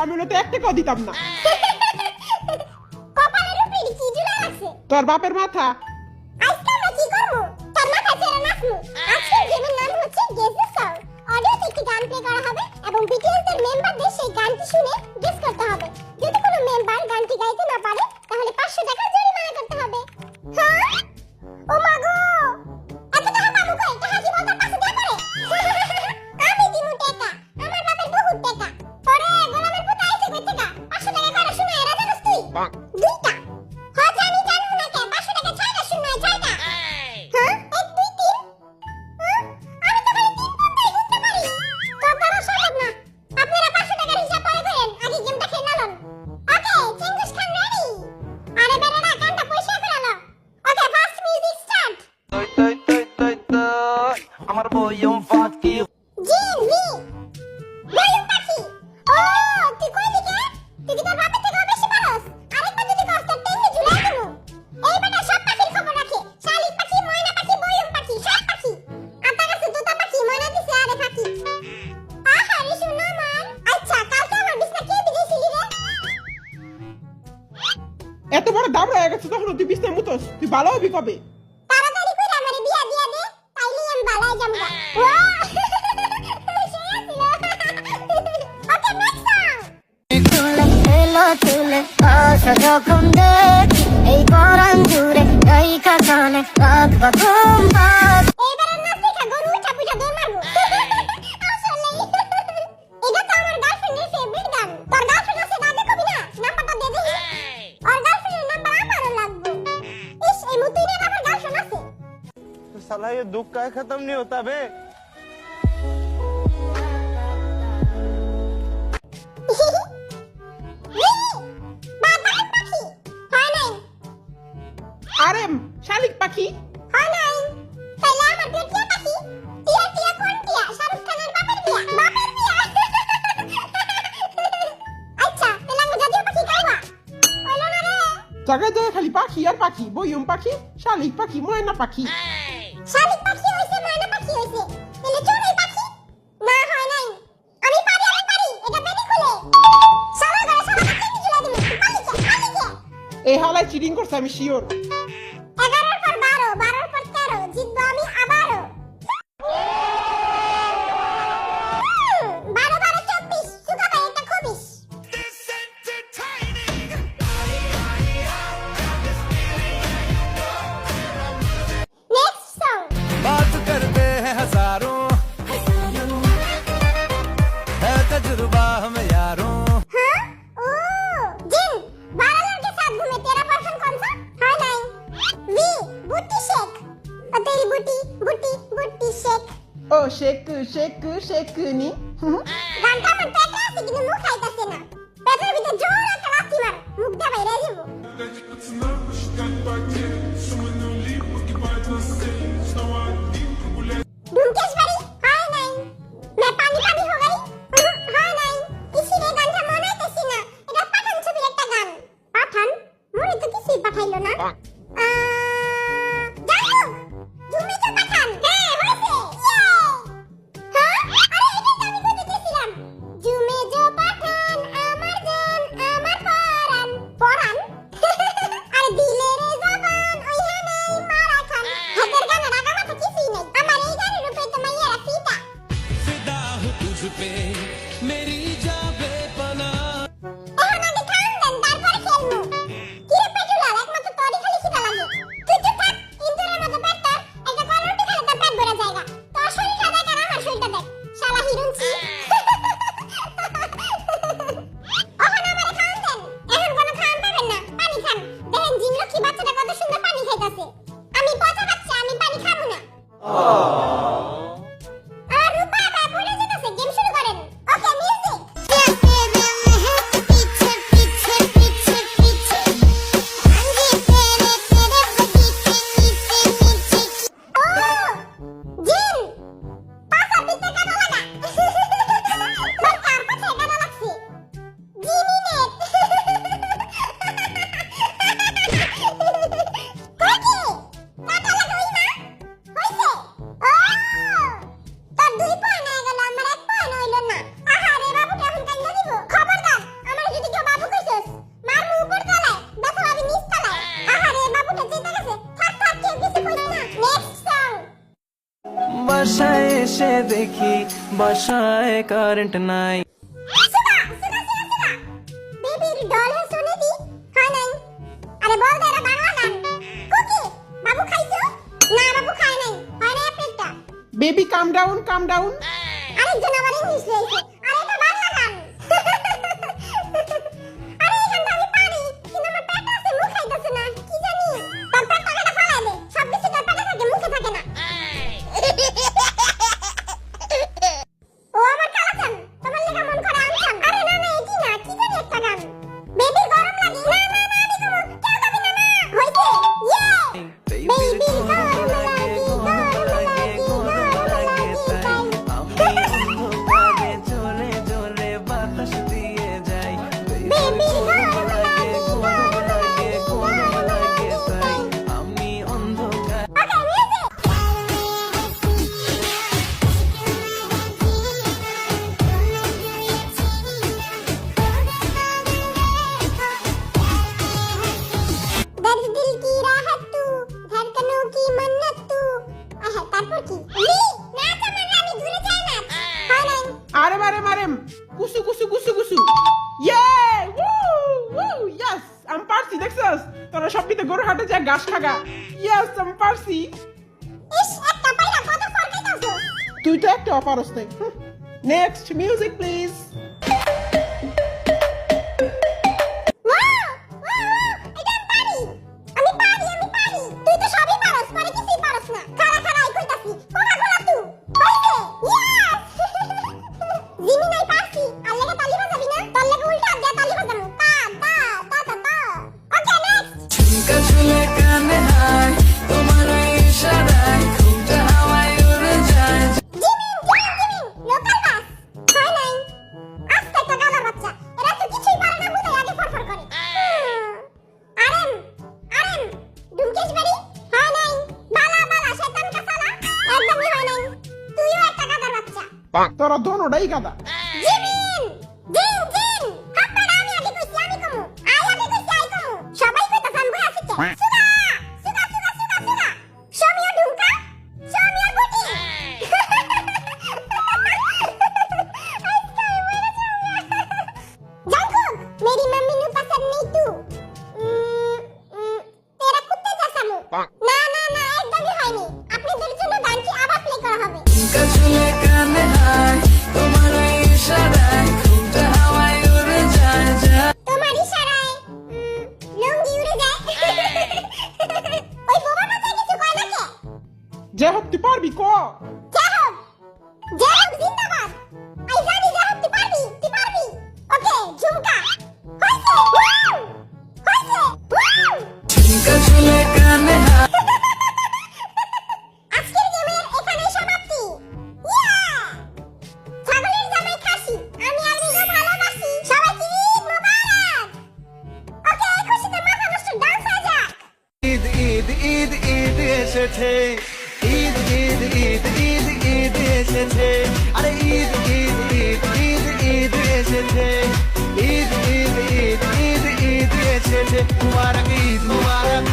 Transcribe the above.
আমি ওনাতে 1 টাকাও দিতাম না। কপালের উপরে কি ঝুলা আছে? তোর বাপের মাথা। আজকে আমরা কি করব? তোর মাথা ছেড়ে নাচবো। আজকের গেমের নাম হচ্ছে গেস দ্য সং। অডিওতে একটি গান প্লে করা হবে এবং বিটিএস এর মেম্বারদের সেই গানটি শুনে গেস করতে হবে। যদি কোনো মেম্বার গানটি গাইতে না পারে তাহলে 500 টাকা জরিমানা করতে হবে। হ্যাঁ? ও মা গো! এত টাকা পাবো কই? টাকা কি বলতার পাশে দিয়ে করে? আমি দিমু টাকা। আমার বাপের বহুত টাকা। পরে গোলামের পুত আইছে কই টাকা? 500 টাকা করে শুনে এরা জানোস তুই? দুইটা। হ্যাঁ জানি জানো না কে? 500 টাকা ছাইটা শুনে ছাইটা। হ্যাঁ? 1 2 3 আমি তো খালি 3 পর্দায় গুনতে পারি। তো করা সম্ভব না। আপনারা 500 টাকার হিসাব পরে করেন। আগে গেমটা খেলে নালন। ওকে, চেঙ্গুস খান রেডি। আরে বেরেরা গানটা পয়সা করে নাও। ওকে, ফার্স্ট মিউজিক স্টার্ট। আমার বয়ম ফাঁকি জি জি। বয়ম পাখি। ও, তুই কই দিকে? তুই কি তোর বাপের থেকে বেশি পারস? আরেকবার যদি কষ্ট টেনে ঝুলাই দেবো। এই বেটা সব পাখির খবর রাখে। শালিক পাখি, ময়না পাখি, বয়ম পাখি, সব পাখি। আতা গাছে তোতা পাখি, ময়না দিছে আরে পাখি। আহারে শোনো মান। আচ্ছা, কালকে আমার বিছনা কে বিদেছিলি রে? এত বড় দাবড়া হয়ে গেছে তখন তুই বিছনায় মুতোস। তুই ভালো হবি কবে? তাড়াতাড়ি করে আমারে বিয়া দিয়া দে, তাইলে আমি বালায় যামগা। ওয়া! ওকে, নেক্সট সং। তুলে আশা যখন দেখি এই পরাণ জুড়ে এই কানে রাখবা ঘুম পাত এইবার নাচ দেখা গরু উঠা পুজা দৌড় মারবো। আসলে এটা তো আমার গার্লফ্রেন্ডের ফেভারিট গান। তোর গার্লফ্রেন্ড আছে দাদে কবি না? নাম্বারটা দে দেখি। ওর গার্লফ্রেন্ডের নাম্বার আমারও লাগবে। ইস, এই মুতুইনের আবার গার্লফ্রেন্ড আছে। साला ये दुख का खत्म नहीं होता बे বাদাম পাখি। হয় নাই। আরে শালিক পাখি। হয় নাই। তাইলে আমার প্রিয় টিয়া পাখি। টিয়া টিয়া কোন টিয়া? শাহরুখ খানের বাপের বিয়া। বাপের বিয়া। আচ্ছা, তাহলে আমি জাতীয় পাখি গাইবা। হইলো না রে। জায়গায় জায়গায় খালি পাখি আর পাখি, বয়ম পাখি, শালিক পাখি, ময়না পাখি। শালিক পাখি হইছে, ময়না পাখি হইছে। তাহলে চড়ুই পাখি? না, হয় নাই। আমি পারি। এটা বেনি খুলে। সারা ঘরে সারা পাখি ঝুলাই দিমু। পালি কে? এই হালায় চিটিং করছে আমি শিওর। 11 পর 12, 12 পর 13, জিতবো আমি আবারও। 12 12 24, সুগা ভাই একটা খবিস। Next song. बात करते हैं हजारों है तजुर्बा हम यारों हाँ? ओ, जिन, 12 लोगों के साथ घूमे, तेरा पर्सन कौन सा? हाँ नहीं। वी, बूटी शेक। और तेरी बूटी शेक। ও শেক শেক শেক নি। গানটা আমার পেটে আছে কিন্তু মুখ খাইতাছে না। পেটের ভিতর জোর একটা লাথি মার, মুখ দিয়ে বাইরে যাবো। ढूंढकेश बड़ी? हाँ नहीं। मैं पानी हो गई? हाँ नहीं। इसीलिए গানটা মনে হইতাছে না। এটা পাঠান ছবির একটা গান। পাঠান? মনে তো কিছুই পাঠাইলো না। জানো? তুমি তো পাঠান। হ্যাঁ, হয়েছে। ইয়ে! হ্যাঁ? আরে এটা তো আমি কইতে চেয়েছিলাম। জুমে জো পাঠান, আমার জান, আমার পরাণ। পরাণ? আরে দিলে রে জবান, ওইখানেই মারা খান। হাতের গানে রাগা মাথা কিছুই নেই। আমার এই গানের উপরে তো মাইয়ারা ফিদা। फिदा हूँ तुझ पे मेरी जा बेपनाह এখন আগে খান দেন, তারপরে খেলবো। কি রে পেটুলাল, একমাত্র তোরই খালি এসে দেখি বাসায় কারেন্ট নাই। সুগা সুগা সুগা সুগা বেবির ডল হে শুনে দি হয় নাই আরে বল দে এটা বাংলা গান কুকি বাবু খাইছো না বাবু খায় নাই হয় না পেটটা বেবি কাম ডাউন আরেকজন আবার ইংলিশ লেখে আরে এটা বাংলা গান আরে এখানটা আমি পারি কিন্তু আমার পেট আছে মুখ খাইতেছে না কি জানি তোর পেট টাকাটা ফালাই দে সব কিছু তোর পেটে থাকে মুখে থাকে না ও আমার কালাচান তোমার লেখা মন করে আনছাম আরে না না এটি না কি জানি একটা গান বেবি গরম লাগে না না না আমি কমু কেউ যাবি না না হইছে ইয়ে বেবি গরম লাগে আমি অন্ধকারে চলে চলে বাতাস দিয়ে যাই। বেবি গরম লাগে তাই আমি অন্ধকার। ওকে মিউজিক दर्द दिल की राहत तू धड़कनों की मन्नत तू আহা তারপর কি লি নাচ আমার রানী ঘুরে যায় না হয় নাই আরে মারেম কুসু ইয়ে woo yes আমি পারছি দেখছস তোরা সবকিছু গরু হাটে যা ঘাস খাগা yes আমি পারছি ইস একটা পাইরা কত ফরকাইতাছো তুই তো একটা অপারস নাই নেক্সট মিউজিক প্লিজ ওয়াও এটা আমি পারি তুই তো সবই পারস পরে কিছুই পারস না খাড়া আই কইতাছি কোকা কোলা তুই হইছে ইয়েস জিমি নাই পারছি আর লেগে তালি বাজাবি না তোর লেগে উল্টা দিয়ে তালি বাজাবো তা ওকে নেক্সট ঝুমকা ঝুলে কানে হায় তোমার ইশারায় ঘুমটা হাওয়ায় উড়ে যায়। জিমিন লোকাল বাস হয় নাই আস্তে একটা গাদার বাচ্চা এরা তো কিছুই পারে না হুদাই আগে ফরফর করে আরেম ডুমকেশবাড়ি হয় নাই বালা শয়তান কাসালা একদমই হয় নাই তুইও একটা গাদার বাচ্চা তোরা দোনোটাই গাদা জিমিন জিন হাপ্পাড়া আমি আগে কইছি আমি কমু আই কমু সবাই কইতা জানবো আছে কে সুগা শমিও ঢুমকা শমিও গুটি জাঙ্কুক मेरी मम्मी नु पसंद नहीं तू तेरा कुत्ते जैसा मुंह না একদমই হয়নি আপনাদের জন্য গানটি আবার প্লে করা হবে ঝুমকা ঝুলে কানে হায় তোমার ইশারায় ঘুমটা হাওয়ায় উড়ে যায় তোমার ইশারায় লুঙ্গি উড়ে যায় ওই বোবা মাথায় কিছু কয় না কে যে হোক তুই পারবি ক জয় হোক জিন্দাবাদ আই জানি জয় হোক তুই পারবি ওকে ঝুমকা হইছে ঝুমকা ঝুলে কানে হায়। আজকের গেমের এখানেই সমাপ্তি ছাগলের জামাই খাসি আমি আর রিগো ভালোবাসি সবাইকে ঈদ মোবারক ওকে খুশিতে মাথা নষ্ট ডান্স হয়ে যাক ঈদ ঈদ ঈদ ঈদ এসেছে ঈদ ঈদ ঈদ ঈদ ঈদ এসেছে আরে ঈদ ঈদ ঈদ ঈদ ঈদ এসেছে ঈদ ঈদ ঈদ ঈদ ঈদ এসেছে মুবারক ঈদ মুবারক